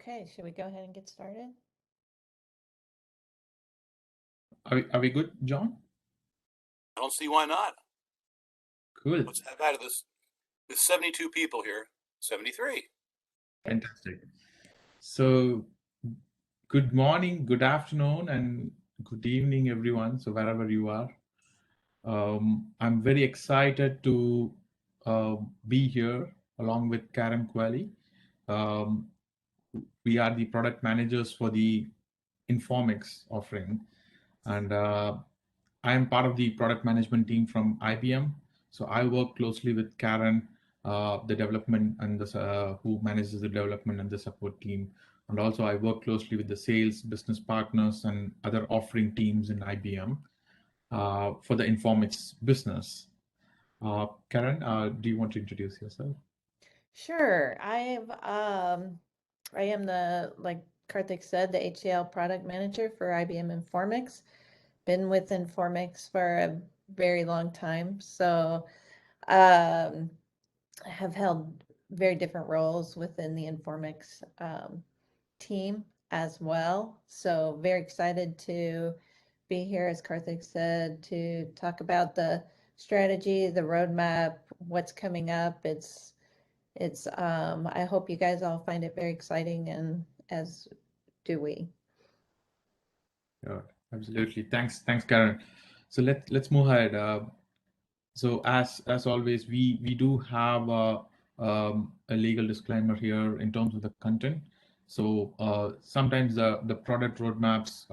Okay, should we go ahead and get started? Are we good, John? I don't see why not. Cool. Let's have out of this. With 72 people here, 73. Fantastic. So, good morning, good afternoon, and good evening, everyone. So, wherever you are, I'm very excited to be here along with Karen Qualley. Um, we are the product managers for the Informix offering, and I am part of the product management team from IBM. So I work closely with Karen, the development and who manages the development and the support team. And also I work closely with the sales, business partners, and other offering teams in IBM for the Informix business. Karen, do you want to introduce yourself? Sure. I am like Karthik said, the HCL product manager for IBM Informix. Been with Informix for a very long time. So I have held very different roles within the Informix team as well. So very excited to be here, as Karthik said, to talk about the strategy, the roadmap, what's coming up. I hope you guys all find it very exciting, and as do we. Yeah, absolutely. Thanks, Karen. So let's move ahead. So as always, we do have a legal disclaimer here in terms of the content. So sometimes the product roadmaps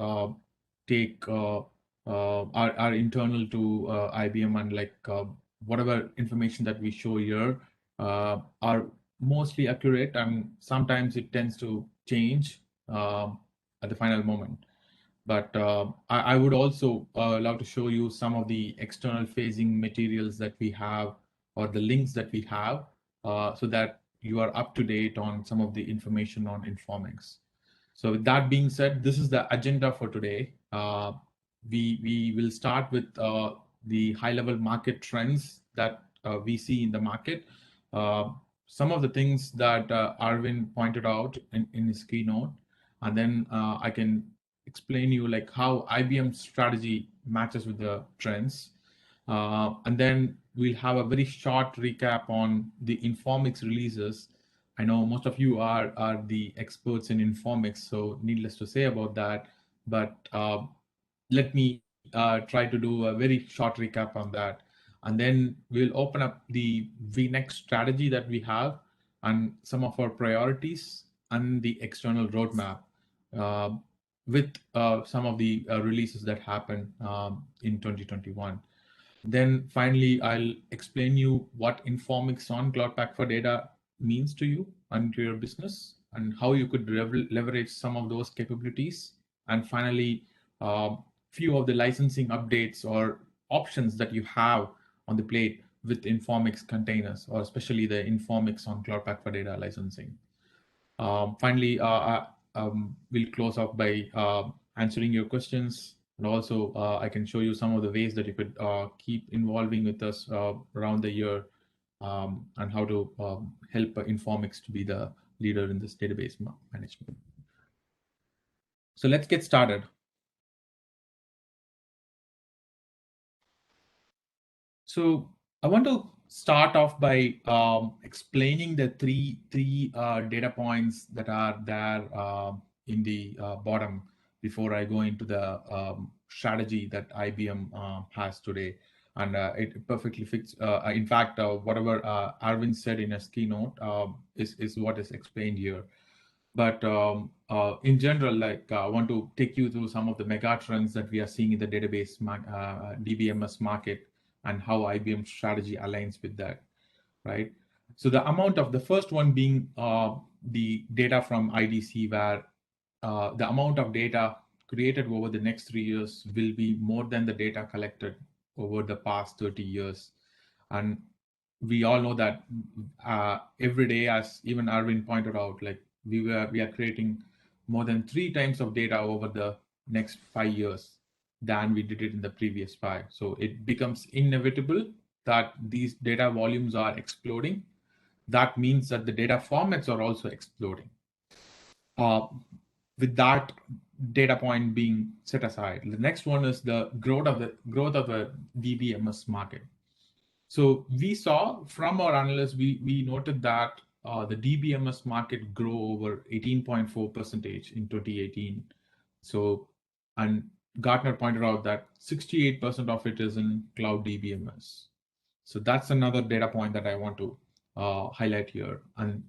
take are internal to IBM, and like whatever information that we show here are mostly accurate, and sometimes it tends to change at the final moment. But I would also love to show you some of the external facing materials that we have, or the links that we have, so that you are up to date on some of the information on Informix. So with that being said, this is the agenda for today. We will start with the high level market trends that we see in the market. Some of the things that Arvind pointed out in his keynote, and then I can explain you like how IBM strategy matches with the trends. And then we'll have a very short recap on the Informix releases. I know most of you are the experts in Informix, so needless to say about that. But let me try to do a very short recap on that. And then we'll open up the VNext strategy that we have, and some of our priorities, and the external roadmap. With some of the releases that happened in 2021. Then finally, I'll explain you what Informix on Cloud Pak for Data means to you and to your business, and how you could leverage some of those capabilities. And finally, few of the licensing updates or options that you have on the plate with Informix containers, or especially the Informix on Cloud Pak for Data licensing. Finally, we'll close off by answering your questions, and also I can show you some of the ways that you could keep involving with us around the year, and how to help Informix to be the leader in this database management. So let's get started. So I want to start off by explaining the three data points that are there in the bottom, before I go into the strategy that IBM has today. And it perfectly fits. In fact, whatever Arvind said in his keynote is what is explained here. But in general, like I want to take you through some of the mega trends that we are seeing in the database DBMS market, and how IBM strategy aligns with that, right? So the first one being the data from IDC, where the amount of data created over the next 3 years will be more than the data collected over the past 30 years. And we all know that every day, as even Arvind pointed out, like we are creating more than 3 times of data over the next 5 years than we did it in the previous 5. So it becomes inevitable that these data volumes are exploding. That means that the data formats are also exploding. with that data point being set aside, the next one is the growth of the DBMS market. So we saw from our analysts, we noted that the DBMS market grew over 18.4% in 2018. So, and Gartner pointed out that 68% of it is in cloud DBMS. So that's another data point that I want to highlight here. And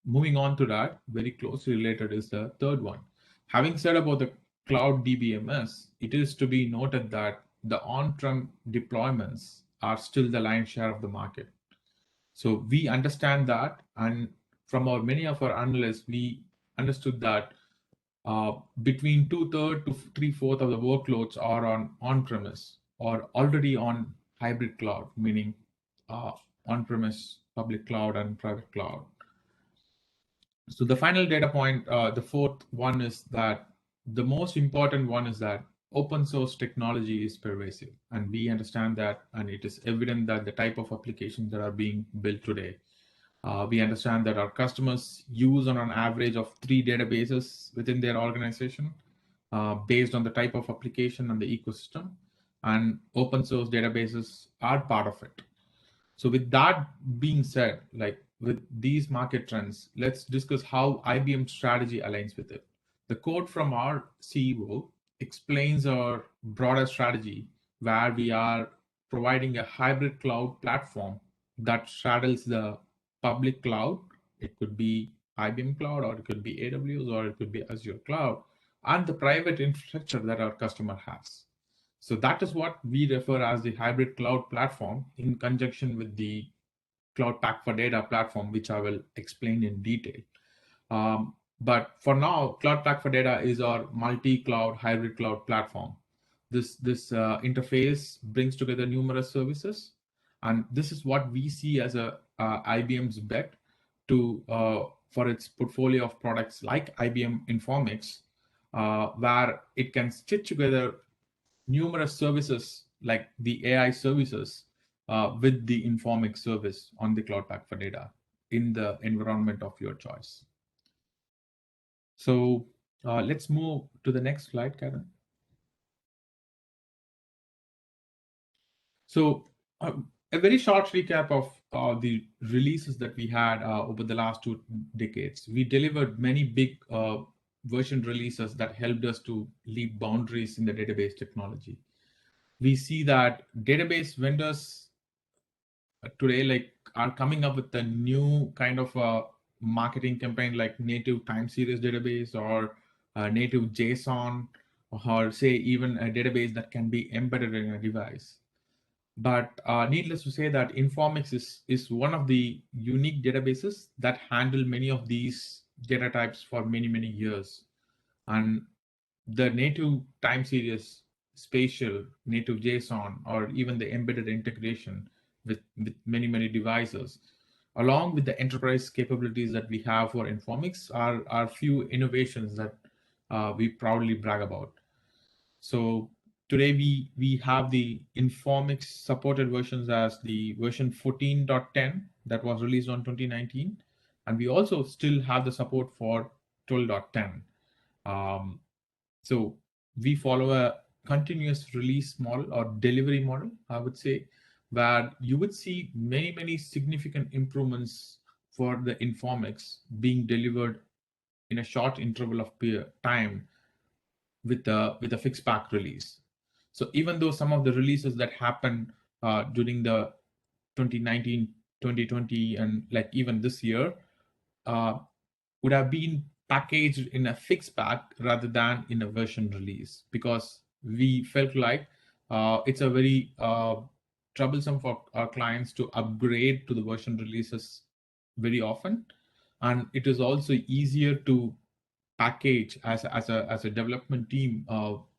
moving on to that, very closely related is the third one. Having said about the cloud DBMS, it is to be noted that the on-prem deployments are still the lion's share of the market. So we understand that, and from many of our analysts, we understood that between 2/3 to 3/4 of the workloads are on-premise or already on hybrid cloud, meaning on-premise, public cloud, and private cloud. So the final data point, the fourth one, is that the most important one is that open source technology is pervasive, and we understand that, and it is evident that the type of applications that are being built today. We understand that our customers use on an average of 3 databases within their organization based on the type of application and the ecosystem, and open source databases are part of it. So with that being said, like with these market trends, let's discuss how IBM strategy aligns with it. The quote from our CEO explains our broader strategy, where we are providing a hybrid cloud platform that straddles the public cloud. It could be IBM cloud, or it could be AWS, or it could be Azure cloud, and the private infrastructure that our customer has. So that is what we refer as the hybrid cloud platform, in conjunction with the Cloud Pak for Data platform, which I will explain in detail. But for now, Cloud Pak for Data is our multi-cloud hybrid cloud platform. This interface brings together numerous services, and this is what we see as IBM's bet to for its portfolio of products like IBM Informix, where it can stitch together numerous services like the AI services with the Informix service on the Cloud Pak for Data in the environment of your choice. So let's move to the next slide, Karen. So a very short recap of the releases that we had over the last 2 decades. We delivered many big version releases that helped us to leap boundaries in the database technology. We see that database vendors today are coming up with a new kind of marketing campaign, like native time series database, or native JSON, or say even a database that can be embedded in a device. But needless to say that Informix is one of the unique databases that handle many of these data types for many, many years. And the native time series, spatial, native JSON, or even the embedded integration with many, many devices, along with the enterprise capabilities that we have for Informix, are few innovations that we proudly brag about. So today we have the Informix supported versions as the version 14.10 that was released on 2019, and we also still have the support for 12.10. So we follow a continuous release model or delivery model, I would say, where you would see many, many significant improvements for the Informix being delivered in a short interval of time with a fixed pack release. So even though some of the releases that happened during the 2019, 2020, and like even this year would have been packaged in a fixed pack rather than in a version release, because we felt like it's a very troublesome for our clients to upgrade to the version releases very often, and it is also easier to package as a development team.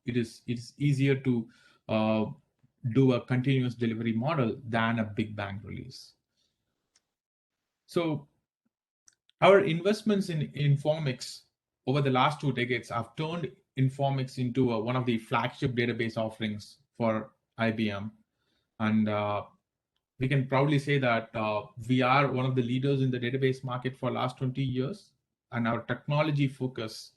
It's easier to do a continuous delivery model than a big bang release. So our investments in Informix over the last 2 decades have turned Informix into one of the flagship database offerings for IBM. And we can proudly say that we are one of the leaders in the database market for the last 20 years. and our technology focus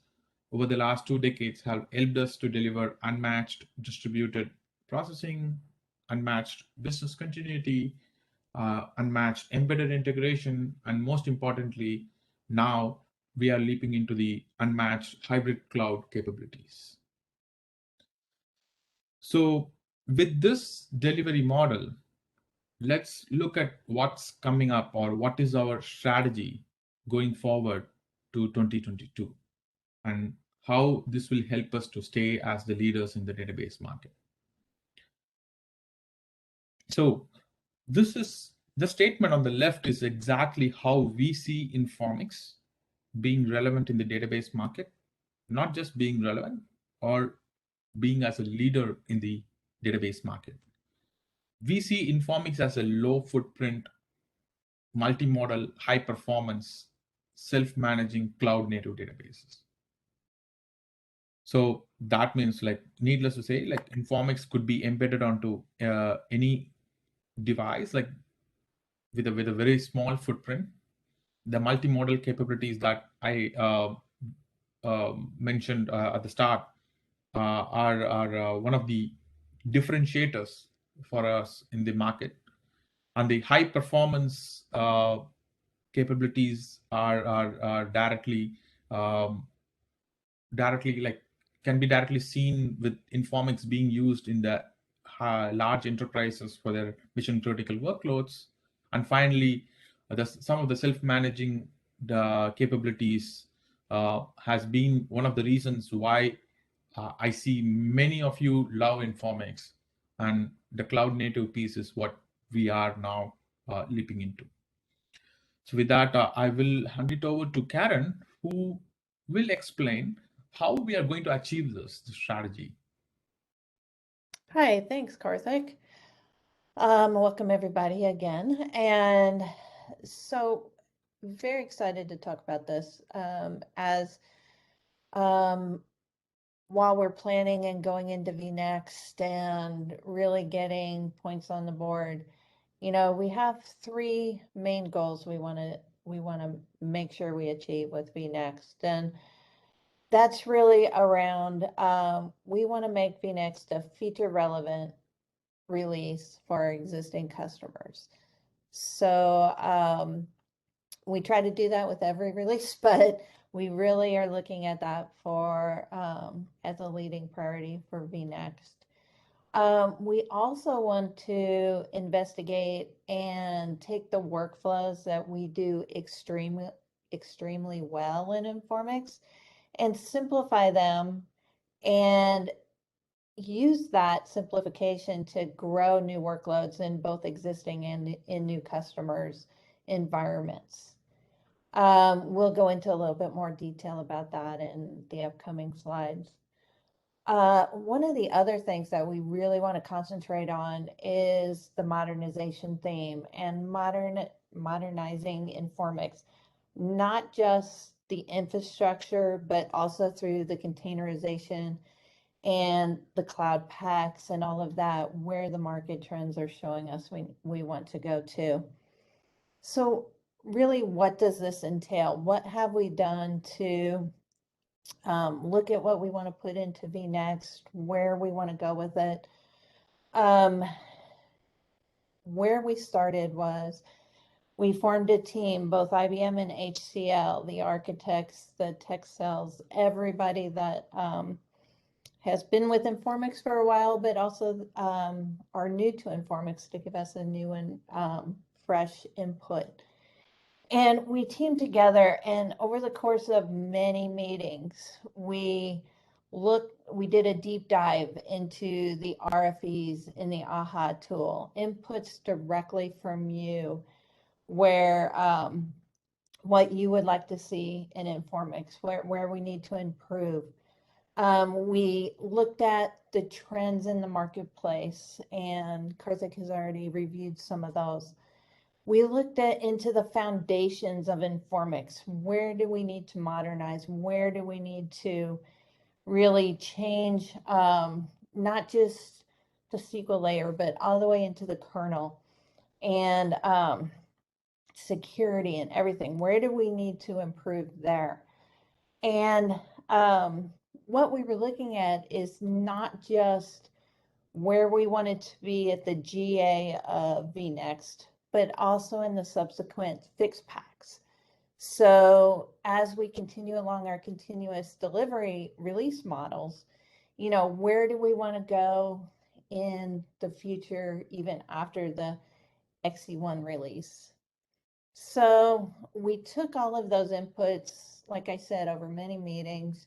over the last 2 decades have helped us to deliver unmatched distributed processing, unmatched business continuity, unmatched embedded integration, and most importantly, now we are leaping into the unmatched hybrid cloud capabilities. So with this delivery model, let's look at what's coming up or what is our strategy going forward to 2022 and how this will help us to stay as the leaders in the database market. So this is the statement on the left is exactly how we see Informix being relevant in the database market, not just being relevant or being as a leader in the database market. We see Informix as a low footprint, multimodal, high performance, self-managing cloud native databases. So that means, like, needless to say, like Informix could be embedded onto any device, like with a very small footprint. The multimodal capabilities that I mentioned at the start are one of the differentiators for us in the market, and the high performance capabilities are directly like can be directly seen with Informix being used in the large enterprises for their mission critical workloads. And finally, some of the self-managing capabilities has been one of the reasons why I see many of you love Informix, and the cloud native piece is what we are now leaping into. So with that, I will hand it over to Karen, who will explain how we are going to achieve this strategy. Hi, thanks, Karthik. Welcome everybody again. And so very excited to talk about this while we're planning and going into vNext and really getting points on the board. You know, we have 3 main goals we want to make sure we achieve with vNext, and that's really around we want to make vNext a feature relevant release for our existing customers. So we try to do that with every release, but we really are looking at that for as a leading priority for vNext. We also want to investigate and take the workflows that we do extremely well in Informix and simplify them and use that simplification to grow new workloads in both existing and in new customers' environments. We'll go into a little bit more detail about that in the upcoming slides. One of the other things that we really want to concentrate on is the modernization theme and modernizing Informix, not just the infrastructure, but also through the containerization and the cloud packs and all of that, where the market trends are showing us we want to go to. So really, what does this entail? What have we done to look at what we want to put into vNext, where we want to go with it? Where we started was we formed a team, both IBM and HCL, the architects, the tech sales, everybody that has been with Informix for a while, but also are new to Informix to give us a new and fresh input. And we teamed together, and over the course of many meetings, we did a deep dive into the RFEs in the AHA tool, inputs directly from you, where what you would like to see in Informix, where we need to improve. We looked at the trends in the marketplace, and Karthik has already reviewed some of those. We looked into the foundations of Informix. Where do we need to modernize? Where do we need to really change, not just the SQL layer, but all the way into the kernel? And security and everything. Where do we need to improve there? And what we were looking at is not just where we wanted to be at the GA of vNext, but also in the subsequent fix packs. So as we continue along our continuous delivery release models, you know, where do we want to go in the future, even after the XC1 release? So we took all of those inputs, like I said, over many meetings,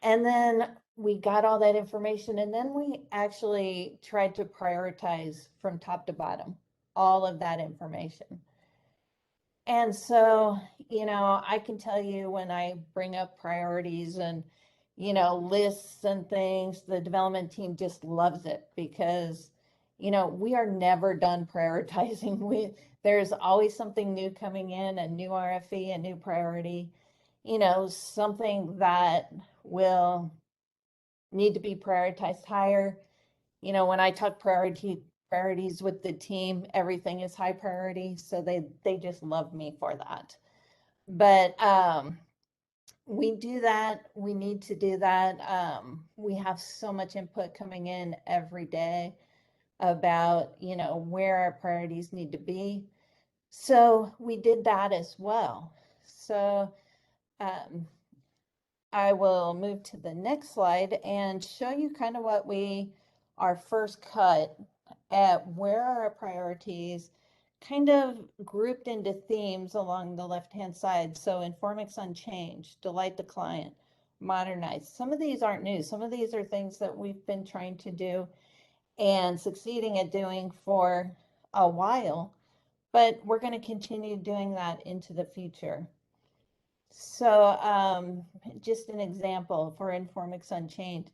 and then we got all that information, and then we actually tried to prioritize from top to bottom all of that information. And so, you know, I can tell you when I bring up priorities and, you know, lists and things, the development team just loves it because, you know, we are never done prioritizing. There's always something new coming in, a new RFE, a new priority, you know, something that will need to be prioritized higher. You know, when I talk priorities with the team, everything is high priority. So they just love me for that. But we do that. We need to do that. We have so much input coming in every day about, you know, where our priorities need to be. So we did that as well. So I will move to the next slide and show you kind of what our first cut at where are our priorities kind of grouped into themes along the left-hand side. So Informix Unchanged, Delight the Client, Modernize. Some of these aren't new. Some of these are things that we've been trying to do and succeeding at doing for a while, but we're going to continue doing that into the future. So just an example for Informix Unchained.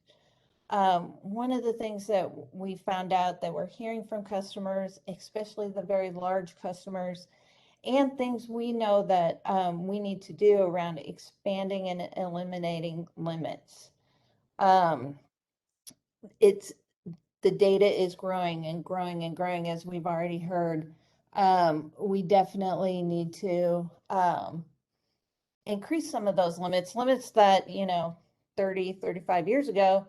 One of the things that we found out that we're hearing from customers, especially the very large customers, and things we know that we need to do around expanding and eliminating limits. The data is growing and growing and growing, as we've already heard. We definitely need to increase some of those limits that, you know, 30, 35 years ago,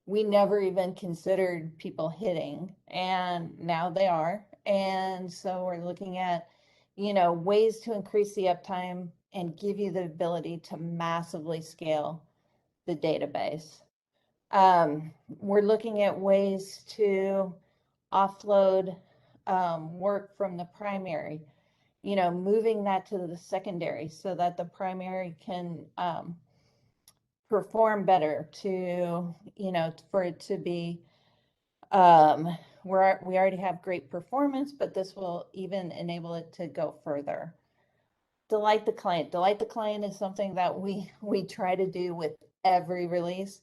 we never even considered people hitting, and now they are. And so we're looking at, you know, ways to increase the uptime and give you the ability to massively scale the database. We're looking at ways to offload work from the primary, you know, moving that to the secondary so that the primary can perform better, you know, for it to be, we already have great performance, but this will even enable it to go further. Delight the client. Delight the client is something that we try to do with every release.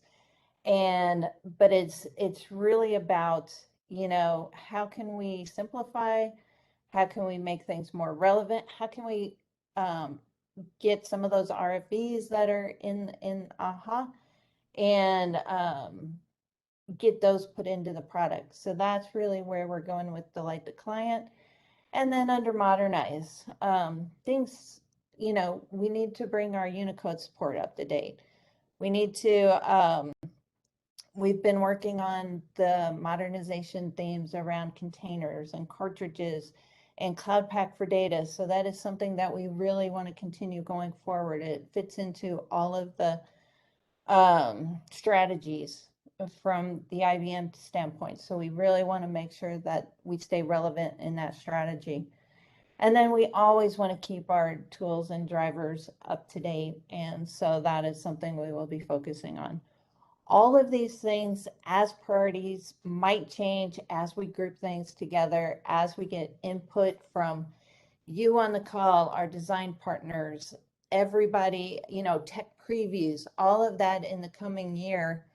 But it's really about, you know, how can we simplify? How can we make things more relevant? How can we get some of those RFVs that are in AHA and get those put into the product? So that's really where we're going with Delight the Client. And then under Modernize, things, you know, we need to bring our Unicode support up to date. We need to, we've been working on the modernization themes around containers and cartridges and Cloud Pak for data. So that is something that we really want to continue going forward. It fits into all of the strategies from the IBM standpoint. So we really want to make sure that we stay relevant in that strategy. And then we always want to keep our tools and drivers up to date. And so that is something we will be focusing on. All of these things as priorities might change as we group things together, as we get input from you on the call, our design partners, everybody, you know, tech previews, all of that in the coming year.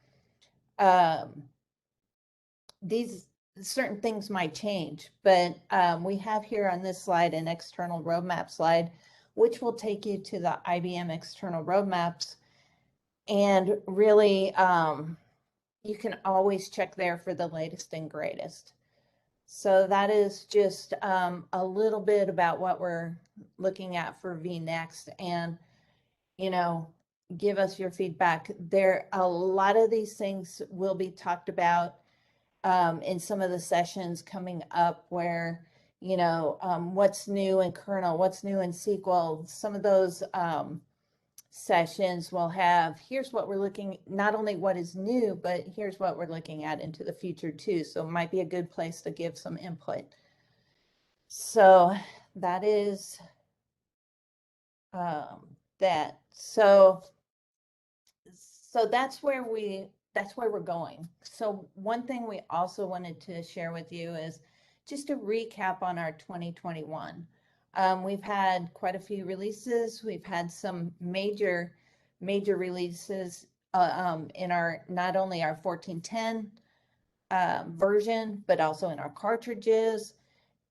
These certain things might change, but we have here on this slide an external roadmap slide, which will take you to the IBM external roadmaps. And really, you can always check there for the latest and greatest. So that is just a little bit about what we're looking at for vNext, and give us your feedback. A lot of these things will be talked about in some of the sessions coming up, where what's new in kernel, what's new in SQL. Some of those sessions will have, here's what we're looking, not only what is new, but here's what we're looking at into the future too. So it might be a good place to give some input. So that is that. So that's where we're going. So one thing we also wanted to share with you is just a recap on our 2021. We've had quite a few releases. We've had some major releases in our, not only our 1410 version, but also in our cartridges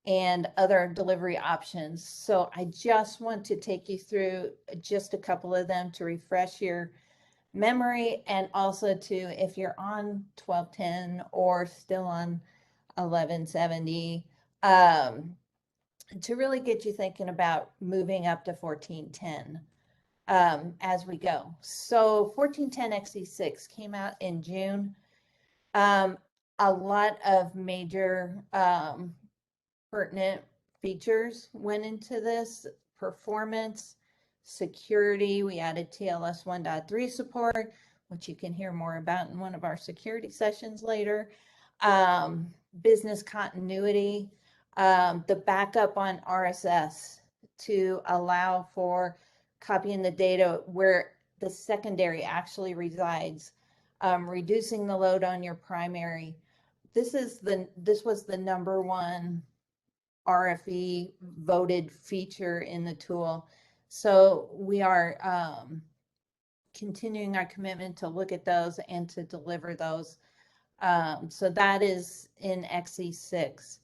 and other delivery options. So I just want to take you through just a couple of them to refresh your memory, and also to, if you're on 1210 or still on 1170, to really get you thinking about moving up to 1410 as we go. So 1410 XC6 came out in June. A lot of major pertinent features went into this. Performance, security, we added TLS 1.3 support, which you can hear more about in one of our security sessions later. Business continuity, the backup on RSS to allow for copying the data where the secondary actually resides, reducing the load on your primary. This was the #1 RFE voted feature in the tool. So we are continuing our commitment to look at those and to deliver those. So that is in XC6.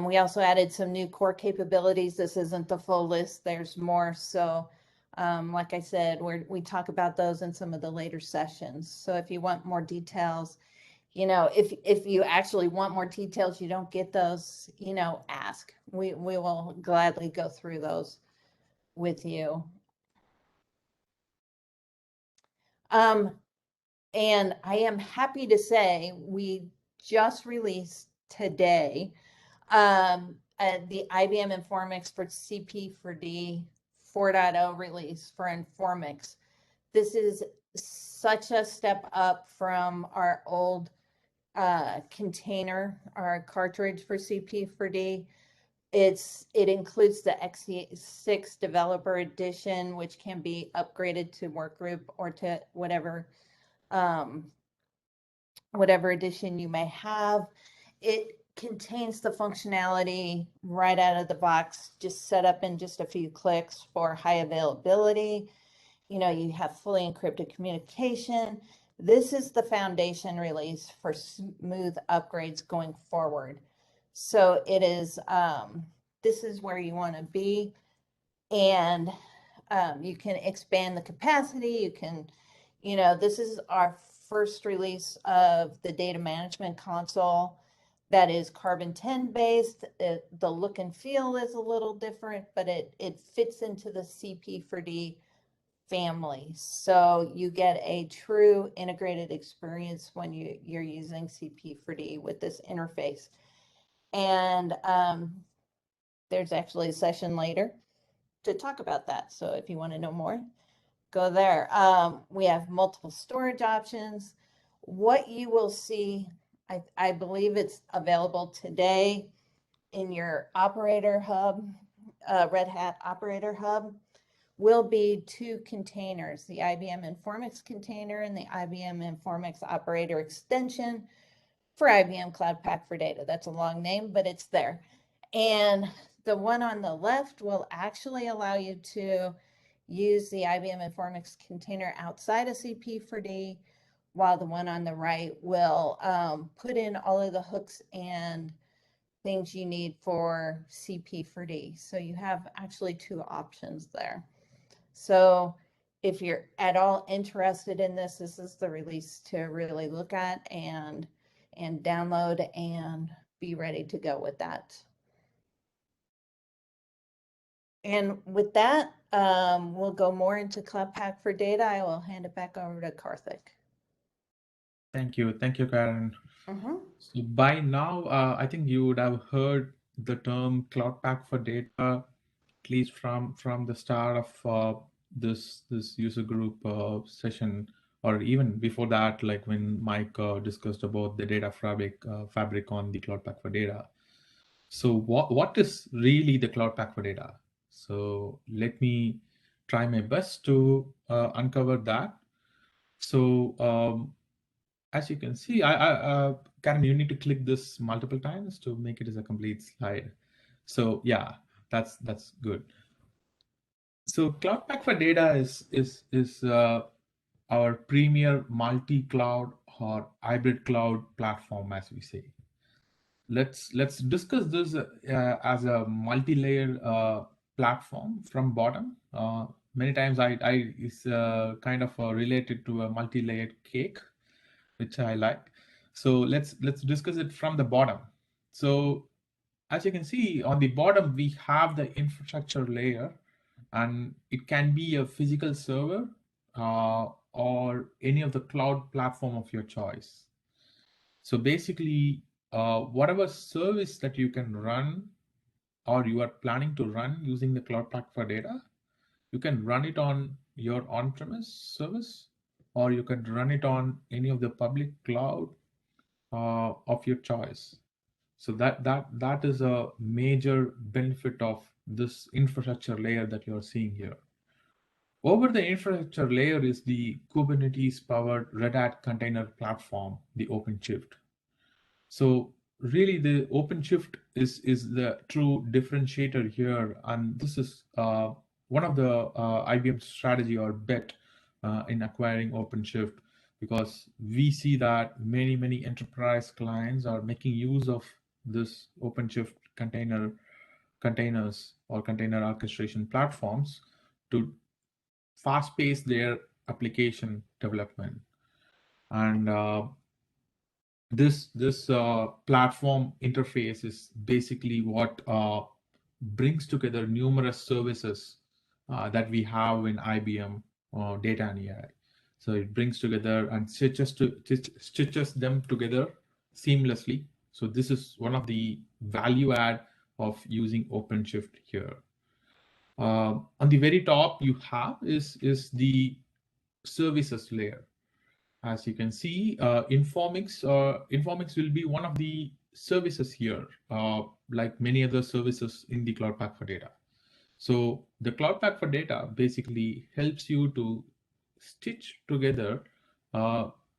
We also added some new core capabilities. This isn't the full list, there's more. So like I said, we talk about those in some of the later sessions. So if you want more details, if you actually want more details, you don't get those, ask. We will gladly go through those with you. And I am happy to say we just released today the IBM Informix for CP4D 4.0 release for Informix. This is such a step up from our old container, our cartridge for CP4D. It includes the XC6 Developer Edition, which can be upgraded to Workgroup or to whatever edition you may have. It contains the functionality right out of the box, just set up in just a few clicks for high availability. You have fully encrypted communication. This is the foundation release for smooth upgrades going forward. So it is, this is where you want to be. And you can expand the capacity. You can, this is our first release of the data management console that is Carbon 10 based. The look and feel is a little different, but it fits into the CP4D family. So you get a true integrated experience when you're using CP4D with this interface. And there's actually a session later to talk about that. So if you want to know more, go there. We have multiple storage options. What you will see, I believe it's available today in your operator hub, Red Hat operator hub, will be 2 containers, the IBM Informix container and the IBM Informix operator extension for IBM Cloud Pak for Data. That's a long name, but it's there. And the one on the left will actually allow you to use the IBM Informix container outside of CP4D, while the one on the right will put in all of the hooks and things you need for CP4D. So you have actually 2 options there. So if you're at all interested in this is the release to really look at and download and be ready to go with that. And with that, we'll go more into Cloud Pak for Data. I will hand it back over to Karthik. Thank you, Karen. Mm-hmm. So by now, I think you would have heard the term Cloud Pak for Data, at least from the start of this user group session, or even before that, like when Mike discussed about the data fabric on the Cloud Pak for Data. So what is really the Cloud Pak for Data? So let me try my best to uncover that. So as you can see, Karen, you need to click this multiple times to make it as a complete slide. So yeah, that's good. So Cloud Pak for Data is our premier multi-cloud or hybrid cloud platform, as we say. Let's discuss this as a multi-layer platform from bottom. Many times it's kind of related to a multi-layered cake, which I like. So let's discuss it from the bottom. So as you can see on the bottom, we have the infrastructure layer, and it can be a physical server or any of the cloud platform of your choice. So basically, whatever service that you can run or you are planning to run using the Cloud Pak for Data, you can run it on your on-premise service, or you can run it on any of the public cloud of your choice. So that is a major benefit of this infrastructure layer that you're seeing here. Over the infrastructure layer is the Kubernetes-powered Red Hat container platform, the OpenShift. So really, the OpenShift is the true differentiator here, and this is one of the IBM strategy or bet in acquiring OpenShift, because we see that many enterprise clients are making use of this OpenShift containers or container orchestration platforms to fast pace their application development. And this platform interface is basically what brings together numerous services that we have in IBM data and AI. So it brings together and stitches them together seamlessly. So this is one of the value add of using OpenShift here. On the very top you have is the services layer. As you can see, Informix will be one of the services here, like many other services in the Cloud Pak for Data. So the Cloud Pak for Data basically helps you to stitch together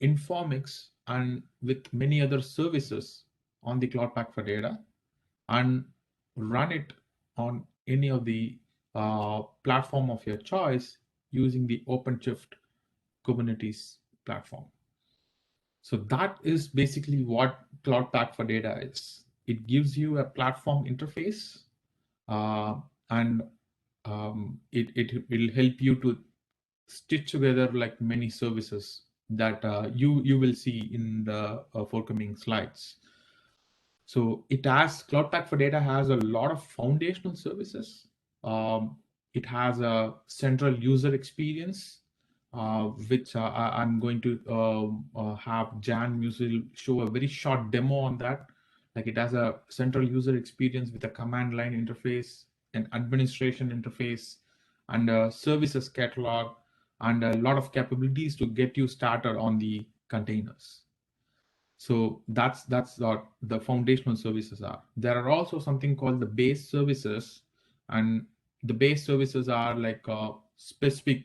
Informix and with many other services on the Cloud Pak for Data and run it on any of the platform of your choice using the OpenShift Kubernetes platform. So that is basically what Cloud Pak for Data is. It gives you a platform interface, and it will help you to stitch together like many services that you will see in the forthcoming slides. So Cloud Pak for Data has a lot of foundational services. It has a central user experience, which I'm going to have Jan Musil show a very short demo on that. Like it has a central user experience with a command line interface, an administration interface, and a services catalog, and a lot of capabilities to get you started on the containers. So that's what the foundational services are. There are also something called the base services, and the base services are like specific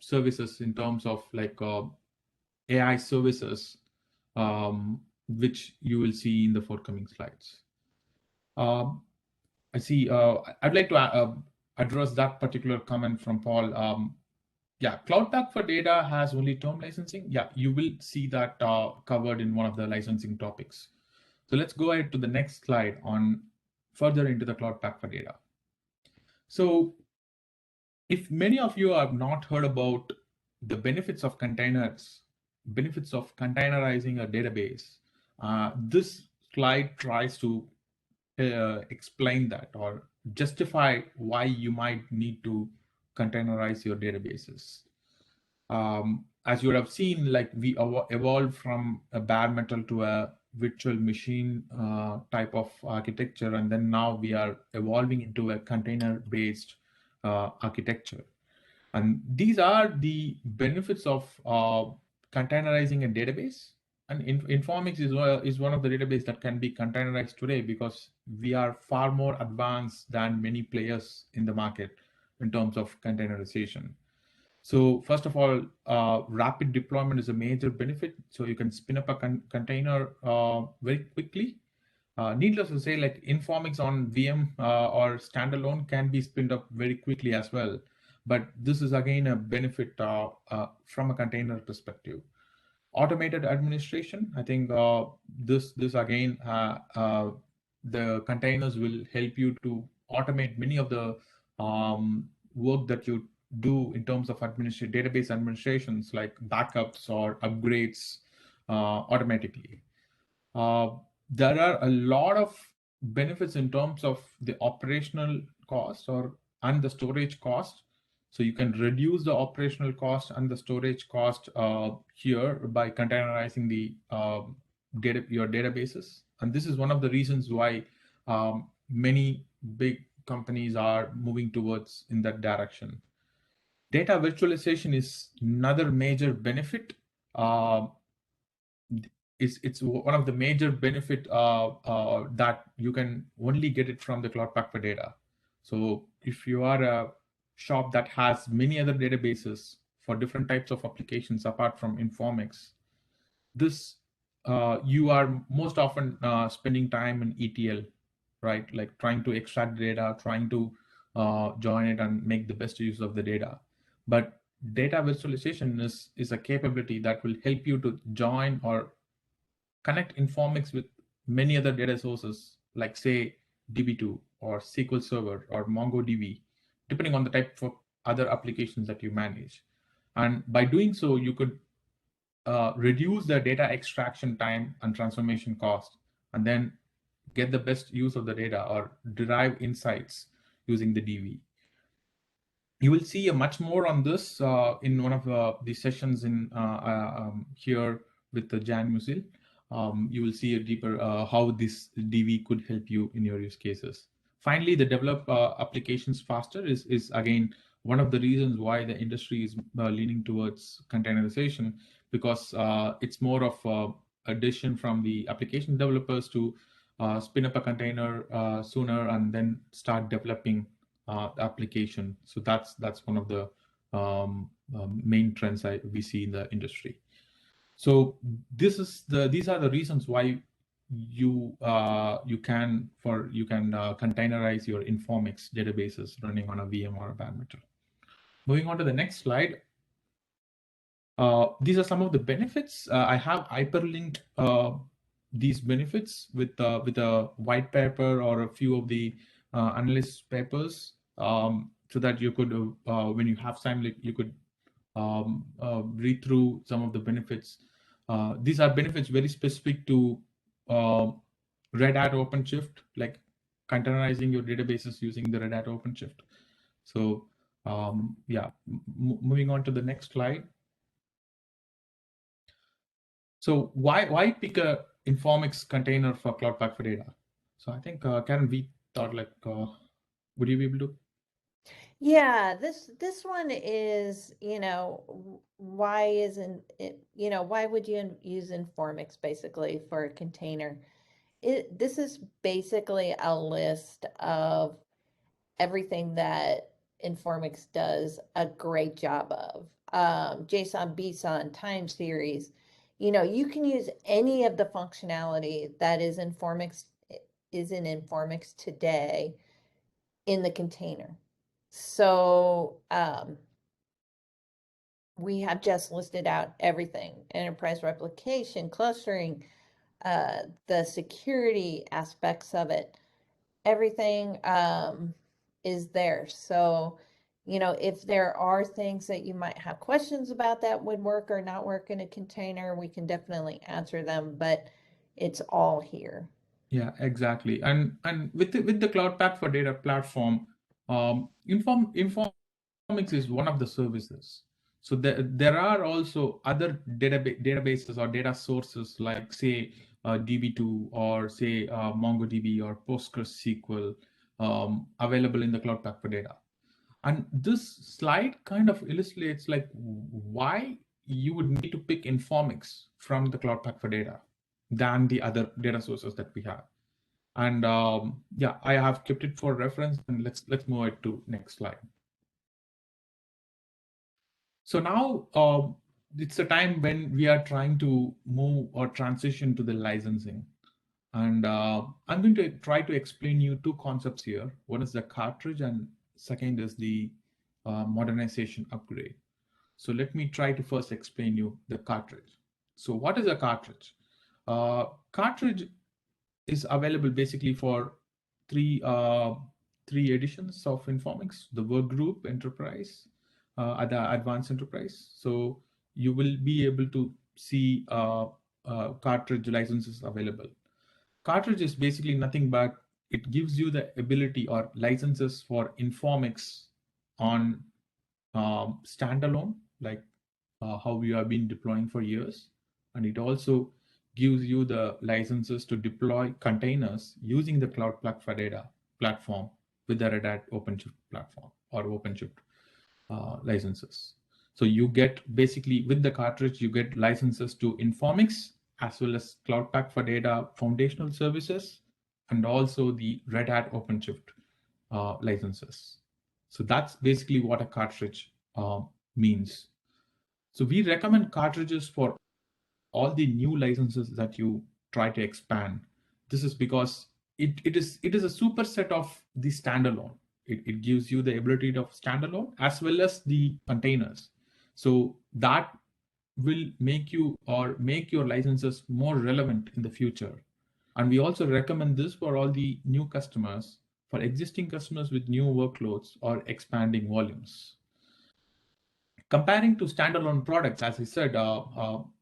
services in terms of like AI services, which you will see in the forthcoming slides. I see. I'd like to address that particular comment from Paul. Yeah, Cloud Pak for Data has only term licensing. Yeah, you will see that covered in one of the licensing topics. So let's go ahead to the next slide on further into the Cloud Pak for Data. So if many of you have not heard about the benefits of containers benefits of containerizing a database. This slide tries to explain that or justify why you might need to containerize your databases. As you would have seen, like we evolved from a bare metal to a virtual machine type of architecture, and then now we are evolving into a container-based architecture. And these are the benefits of containerizing a database. And Informix is one of the database that can be containerized today because we are far more advanced than many players in the market in terms of containerization. So first of all, rapid deployment is a major benefit. So you can spin up a container very quickly. Needless to say, like Informix on VM or standalone can be spinned up very quickly as well. But this is again a benefit from a container perspective. Automated administration, I think this again, the containers will help you to automate many of the work that you do in terms of database administrations like backups or upgrades automatically. There are a lot of benefits in terms of the operational cost and the storage cost. So you can reduce the operational cost and the storage cost here by containerizing the your databases. And this is one of the reasons why many big companies are moving towards in that direction. Data virtualization is another major benefit. It's one of the major benefit that you can only get it from the Cloud Pak for Data. So if you are a shop that has many other databases for different types of applications apart from Informix, this you are most often spending time in ETL, right? Like trying to extract data, trying to join it and make the best use of the data. But data virtualization is a capability that will help you to join or connect Informix with many other data sources, like say DB2 or SQL Server or MongoDB, depending on the type of other applications that you manage. And by doing so, you could reduce the data extraction time and transformation cost, and then get the best use of the data or derive insights using the DB. You will see much more on this in one of the sessions in here with the Jan Musil. You will see a deeper how this DB could help you in your use cases. Finally, the develop applications faster is again one of the reasons why the industry is leaning towards containerization, because it's more of addition from the application developers to spin up a container sooner and then start developing the application. So that's one of the main trends we see in the industry. So these are the reasons why you can containerize your Informix databases running on a VM or a bare metal. Moving on to the next slide. These are some of the benefits. I have hyperlinked these benefits with a white paper or a few of the analyst papers, so that you could, when you have time, you could read through some of the benefits. These are benefits very specific to Red Hat OpenShift, like containerizing your databases using the Red Hat OpenShift. So yeah, moving on to the next slide. So why pick a Informix container for Cloud Pak for Data? So I think Karen, we thought like, would you be able to? Yeah, this one is, why isn't it, why would you use Informix basically for a container? This is basically a list of everything that Informix does a great job of. JSON, BSON, time series. You can use any of the functionality that is in Informix today in the container. So we have just listed out everything: enterprise replication, clustering, the security aspects of it. Everything is there. So if there are things that you might have questions about that would work or not work in a container, we can definitely answer them, but it's all here. Yeah, exactly. And with the Cloud Pak for Data platform, Informix is one of the services. So there are also other databases or data sources like say DB2 or say MongoDB or PostgreSQL available in the Cloud Pak for Data. And this slide kind of illustrates like why you would need to pick Informix from the Cloud Pak for Data than the other data sources that we have. And yeah, I have kept it for reference, and let's move it to next slide. So now it's a time when we are trying to move or transition to the licensing. And I'm going to try to explain you two concepts here. One is the cartridge and second is the modernization upgrade. So let me try to first explain you the cartridge. So what is a cartridge? Cartridge is available basically for three editions of Informix: the Workgroup Enterprise, the Advanced Enterprise. So you will be able to see cartridge licenses available. Cartridge is basically nothing but it gives you the ability or licenses for Informix on standalone, like how we have been deploying for years. And it also gives you the licenses to deploy containers using the Cloud Pak for Data platform with the Red Hat OpenShift platform or OpenShift licenses. So you get basically with the cartridge, you get licenses to Informix as well as Cloud Pak for Data foundational services and also the Red Hat OpenShift licenses. So that's basically what a cartridge means. So we recommend cartridges for all the new licenses that you try to expand. This is because it is a superset of the standalone. It gives you the ability of standalone as well as the containers. So that will make you or make your licenses more relevant in the future. And we also recommend this for all the new customers, for existing customers with new workloads or expanding volumes. Comparing to standalone products, as I said,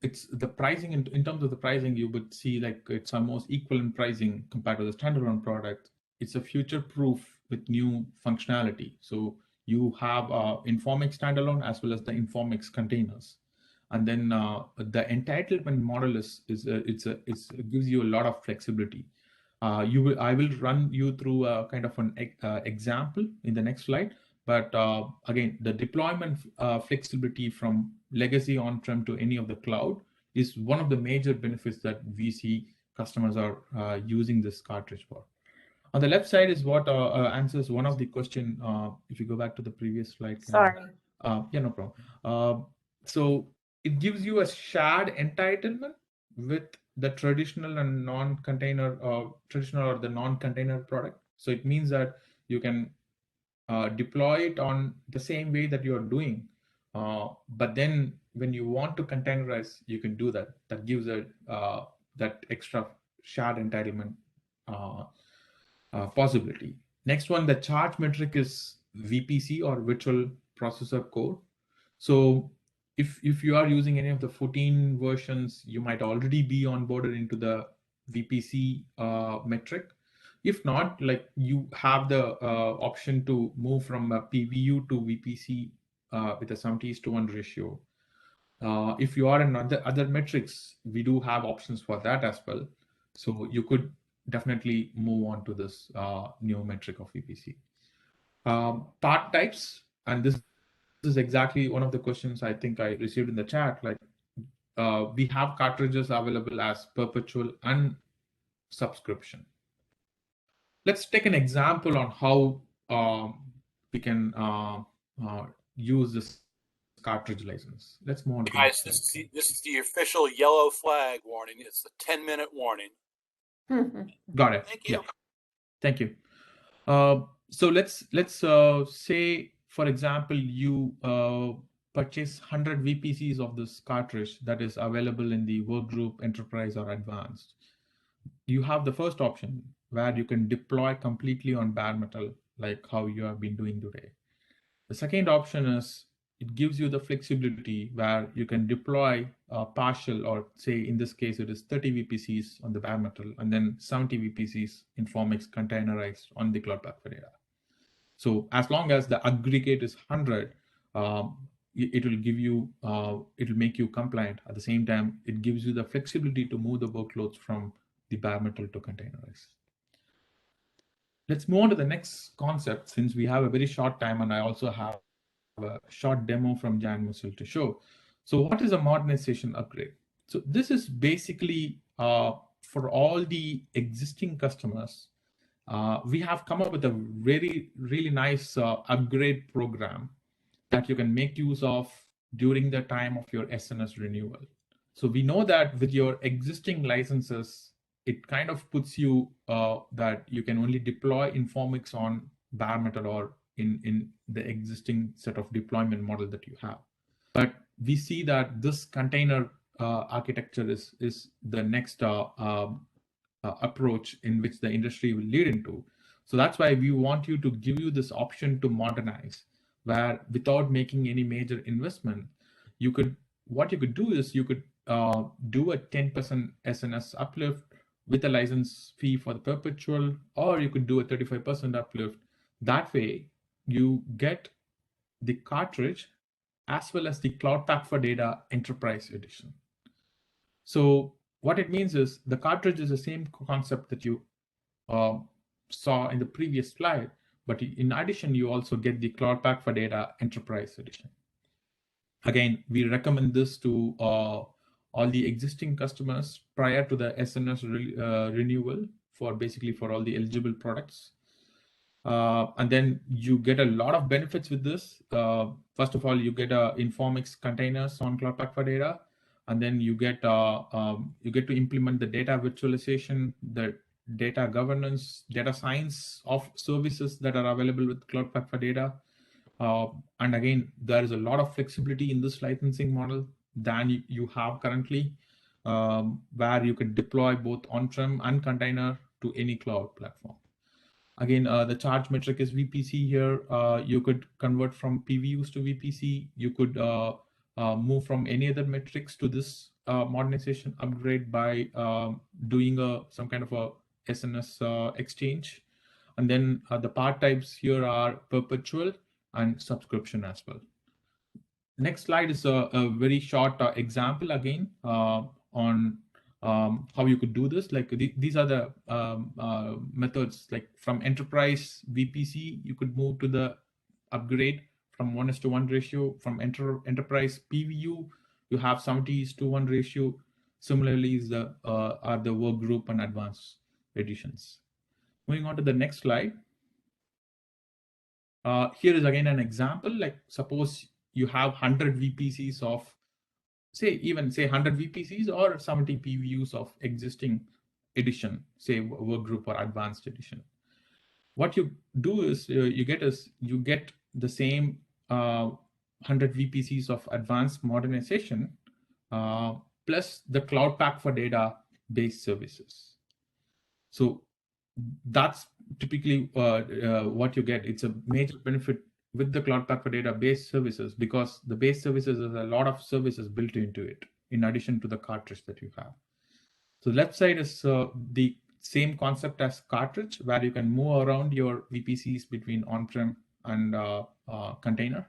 it's the pricing in terms of the pricing, you would see like it's almost equal in pricing compared to the standalone product. It's a future proof with new functionality. So you have Informix standalone as well as the Informix containers. And then the entitlement model it gives you a lot of flexibility. I will run you through a kind of an example in the next slide. But again, the deployment flexibility from legacy on-prem to any of the cloud is one of the major benefits that we see customers are using this cartridge for. On the left side is what answers one of the question. If you go back to the previous slide. Sorry. Yeah, no problem. So it gives you a shared entitlement with the traditional and non-container, traditional or the non-container product. So it means that you can deploy it on the same way that you are doing. But then when you want to containerize, you can do that. That gives that extra shared entitlement possibility. Next one, the charge metric is VPC or virtual processor core. So if you are using any of the 14 versions, you might already be onboarded into the VPC metric. If not, like you have the option to move from a PVU to VPC with a 70:1 ratio. If you are in other metrics, we do have options for that as well. So you could definitely move on to this new metric of VPC. Part types, and this is exactly one of the questions I think I received in the chat. Like we have cartridges available as perpetual and subscription. Let's take an example on how we can use this cartridge license. Let's move on. Guys, this is the official yellow flag warning. It's the 10-minute warning. Got it. Thank you. Yeah. Thank you. So let's say, for example, you purchase 100 VPCs of this cartridge that is available in the Workgroup, Enterprise, or Advanced. You have the first option where you can deploy completely on bare metal, like how you have been doing today. The second option is it gives you the flexibility where you can deploy partial, or say in this case, it is 30 VPCs on the bare metal and then 70 VPCs Informix containerized on the Cloud Platform data. So as long as the aggregate is 100, it will give you, it will make you compliant. At the same time, it gives you the flexibility to move the workloads from the bare metal to containerized. Let's move on to the next concept, since we have a very short time and I also have a short demo from Jan Musil to show. So what is a modernization upgrade? So this is basically for all the existing customers, we have come up with a really nice upgrade program that you can make use of during the time of your SNS renewal. So we know that with your existing licenses, it kind of puts you that you can only deploy Informix on bare metal or in the existing set of deployment model that you have. But we see that this container architecture is the next approach in which the industry will lead into. So that's why we want you to give you this option to modernize, where without making any major investment, what you could do is you could do a 10% SNS uplift with a license fee for the perpetual, or you could do a 35% uplift. That way you get the cartridge as well as the Cloud Pak for Data Enterprise Edition. So what it means is the cartridge is the same concept that you saw in the previous slide, but in addition, you also get the Cloud Pak for Data Enterprise Edition. Again, we recommend this to all the existing customers prior to the SNS renewal for basically for all the eligible products. And then you get a lot of benefits with this. First of all, you get Informix containers on Cloud Pak for Data. And then you get to implement the data virtualization, the data governance, data science of services that are available with Cloud Pak for Data. And again, there is a lot of flexibility in this licensing model than you have currently, where you can deploy both on-prem and container to any cloud platform. Again, the charge metric is VPC here. You could convert from PVUs to VPC. You could move from any other metrics to this modernization upgrade by doing some kind of a SNS exchange. And then the part types here are perpetual and subscription as well. Next slide is a very short example again on how you could do this. Like these are the methods, like from enterprise VPC, you could move to the upgrade from 1:1 ratio. From enterprise PVU, you have 70:1 ratio. Similarly, are the work group and advanced editions. Moving on to the next slide. Here is again an example. Like suppose you have 100 VPCs of, say 100 VPCs or 70 PVUs of existing edition, say work group or advanced edition. What you do is you get the same 100 VPCs of advanced modernization plus the Cloud Pak for Data based services. So that's typically what you get. It's a major benefit with the Cloud Pak for Data based services, because the base services has a lot of services built into it in addition to the cartridge that you have. So the left side is the same concept as cartridge, where you can move around your VPCs between on-prem and container.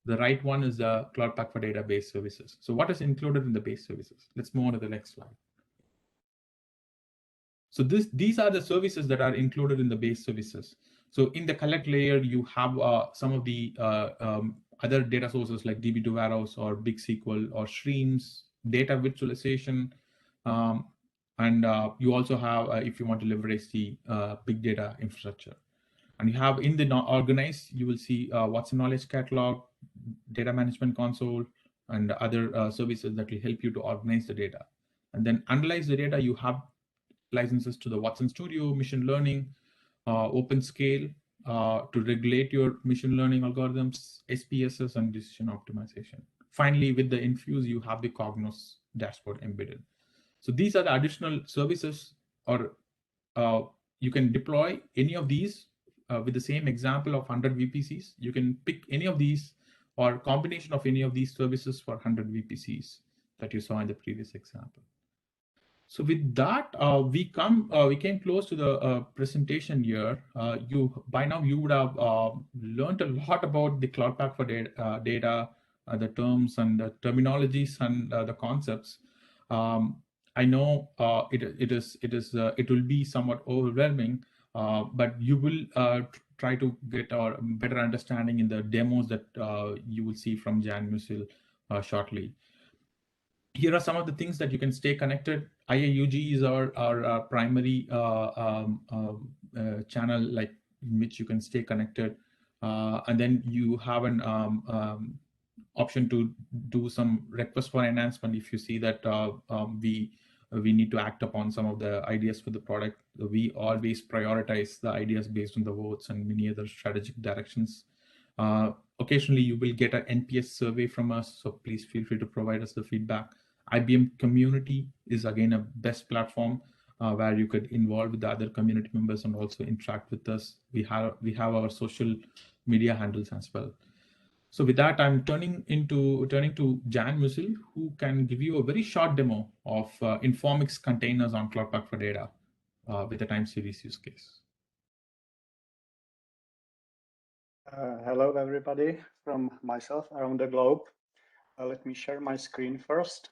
The right one is the Cloud Pak for Data based services. So what is included in the base services? Let's move on to the next slide. So these are the services that are included in the base services. So in the collect layer, you have some of the other data sources like DB2 Warehouse or BigSQL or streams, data virtualization, and you also have, if you want to leverage the big data infrastructure. And you have in the organized, you will see what's the knowledge catalog, data management console, and other services that will help you to organize the data. And then analyze the data, you have licenses to the Watson Studio, machine learning, OpenScale to regulate your machine learning algorithms, SPSS, and decision optimization. Finally, with the Infuse, you have the Cognos dashboard embedded. So these are the additional services, or you can deploy any of these with the same example of 100 VPCs, you can pick any of these or combination of any of these services for 100 VPCs that you saw in the previous example. So with that, we came close to the presentation here. By now you would have learned a lot about the Cloud Pak for data, the terms and the terminologies and the concepts. I know it will be somewhat overwhelming, but you will try to get a better understanding in the demos that you will see from Jan Musil shortly. Here are some of the things that you can stay connected. IAUG is our primary channel, like in which you can stay connected, and then you have an option to do some request for enhancement if you see that we need to act upon some of the ideas for the product. We always prioritize the ideas based on the votes and many other strategic directions. Occasionally you will get an NPS survey from us, so please feel free to provide us the feedback. IBM community is again a best platform where you could involve with the other community members and also interact with us. We have our social media handles as well. So with that, I'm turning to Jan Musil, who can give you a very short demo of Informix containers on Cloud Pak for data with a time series use case. Hello, everybody, from myself around the globe. Let me share my screen first.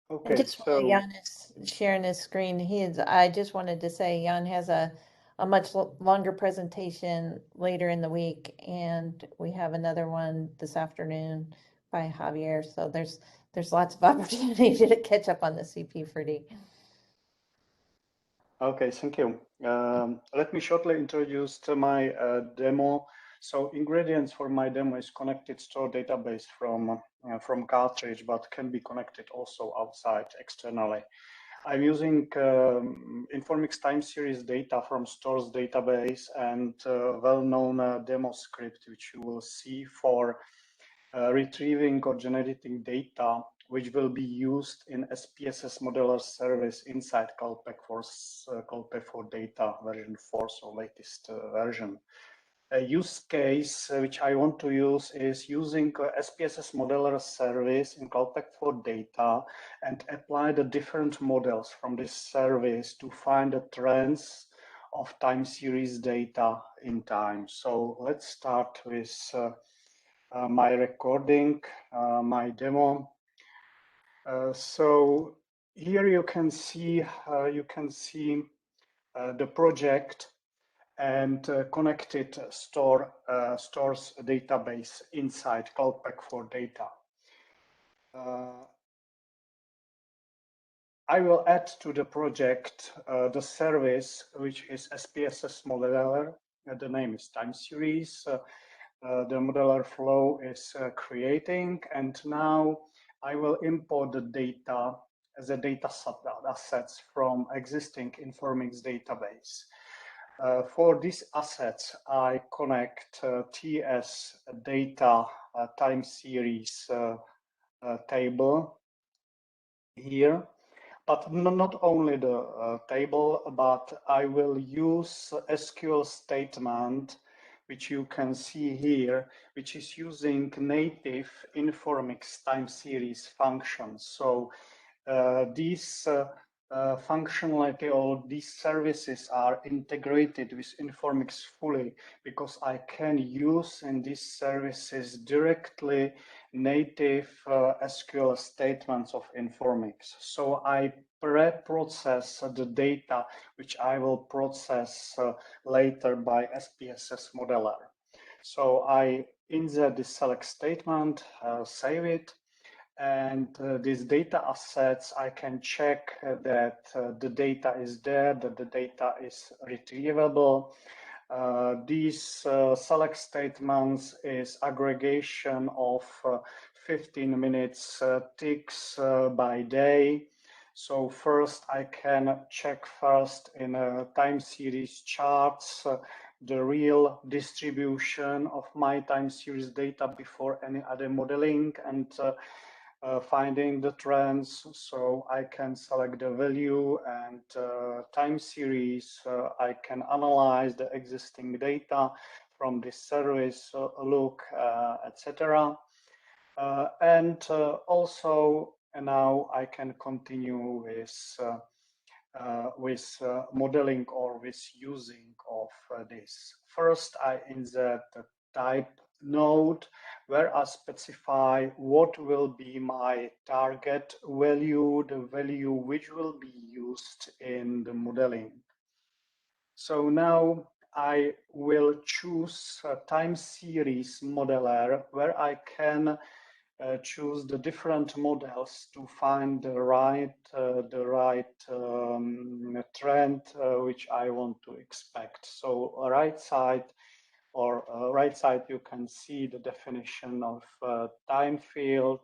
Okay, just so Jan is sharing his screen. I just wanted to say Jan has a much longer presentation later in the week, and we have another one this afternoon by Javier. So there's lots of opportunity to catch up on the CP4D. okay, thank you. Let me shortly introduce my demo. So ingredients for my demo is connected store database from Cartridge, but can be connected also outside externally. I'm using Informix time series data from stores database and well-known demo script, which you will see for retrieving or generating data, which will be used in SPSS modeler service inside Cloud Pak for data version 4, so latest version. A use case which I want to use is using SPSS modeler service in Cloud Pak for data and apply the different models from this service to find the trends of time series data in time. So let's start with my recording, my demo. So here you can see the project and connected stores database inside Cloud Pak for data. I will add to the project the service, which is SPSS modeler. The name is time series. The modeler flow is creating, and now I will import the data as a data assets from existing Informix database. For these assets, I connect TS data time series table here, but not only the table, but I will use SQL statement, which you can see here, which is using native Informix time series functions. So these functionality or these services are integrated with Informix fully, because I can use in these services directly native SQL statements of Informix. So I pre-process the data which I will process later by SPSS modeler. So I insert this select statement, save it, and these data assets, I can check that the data is there, that the data is retrievable. These select statements is aggregation of 15 minutes ticks by day. So first I can check first in a time series charts the real distribution of my time series data before any other modeling, and finding the trends. So I can select the value and time series. I can analyze the existing data from this service, look, etc. And also now I can continue with modeling or with using of this. First, I insert the type node where I specify what will be my target value, the value which will be used in the modeling. So now I will choose a time series modeler where I can choose the different models to find the right trend which I want to expect. So right side you can see the definition of time field.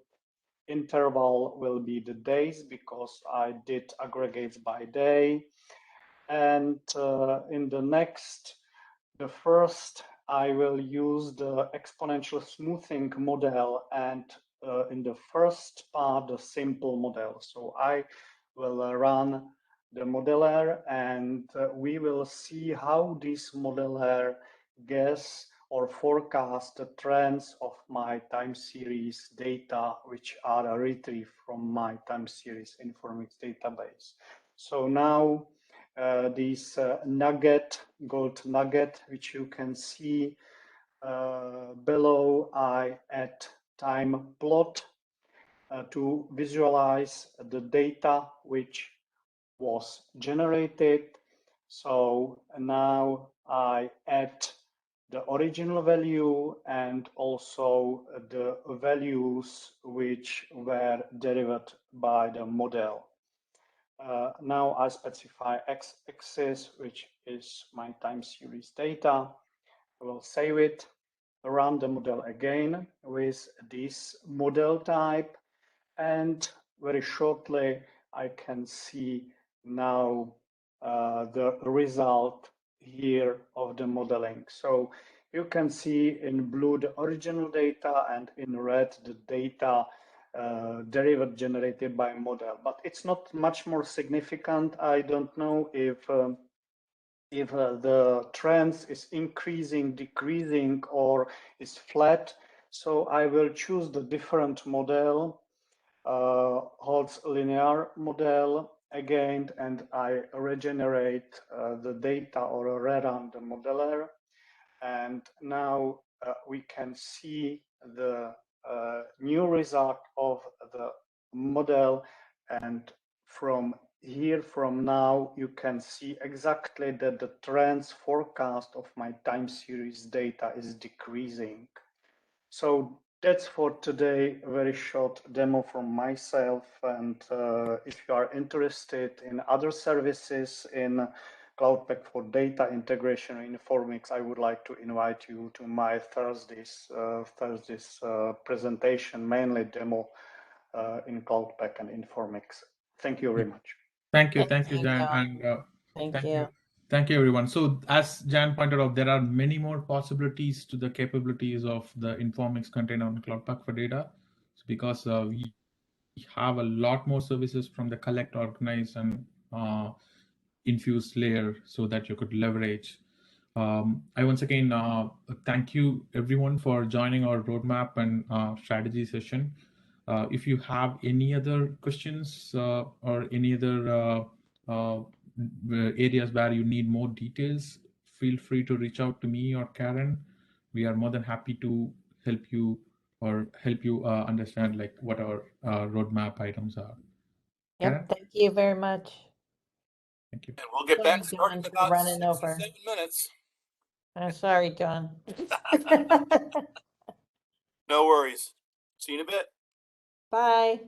Interval will be the days because I did aggregates by day. And in the first, I will use the exponential smoothing model, and in the first part, the simple model. So I will run the modeler, and we will see how this modeler guess or forecast the trends of my time series data, which are retrieved from my time series Informix database. So now this gold nugget, which you can see below, I add time plot to visualize the data which was generated. So now I add the original value and also the values which were derived by the model. Now I specify x-axis, which is my time series data. I will save it, run the model again with this model type, and very shortly I can see now the result here of the modeling. So you can see in blue the original data and in red the data derived generated by model, but it's not much more significant. I don't know if the trends is increasing, decreasing, or is flat. So I will choose the different model, holds linear model again, and I regenerate the data or rerun the modeler. And now we can see the new result of the model, and from now you can see exactly that the trends forecast of my time series data is decreasing. So that's for today, a very short demo from myself, and if you are interested in other services in Cloud Pak for data integration in Informix, I would like to invite you to my Thursday's presentation, mainly demo in Cloud Pak and Informix. Thank you very much. Thank you, Thank you, Jan, John. and Thank you. Thank you, everyone. So as Jan pointed out, there are many more possibilities to the capabilities of the Informix container on Cloud Pak for data. So because we have a lot more services from the collect, organize, and infuse layer so that you could leverage. I once again thank you everyone for joining our roadmap and strategy session. If you have any other questions or any other areas where you need more details, feel free to reach out to me or Karen. We are more than happy to help you understand like what our roadmap items are. Yep. Karen? Thank you very much. Thank you. And we'll get back Sorry, started John, in for about running 6 or over. 7 minutes. I'm sorry, John. No worries. See you in a bit. Bye.